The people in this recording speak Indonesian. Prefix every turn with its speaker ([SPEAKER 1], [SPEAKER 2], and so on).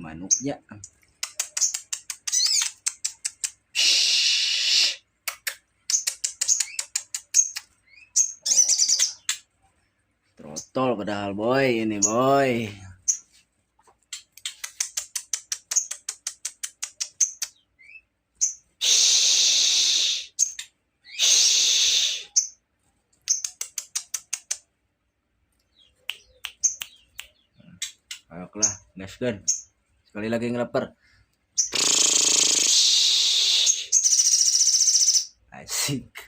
[SPEAKER 1] manuknya. Trotol padahal boy, ini boy. Ayolah, next gun. Sekali lagi ngeleper. Asik.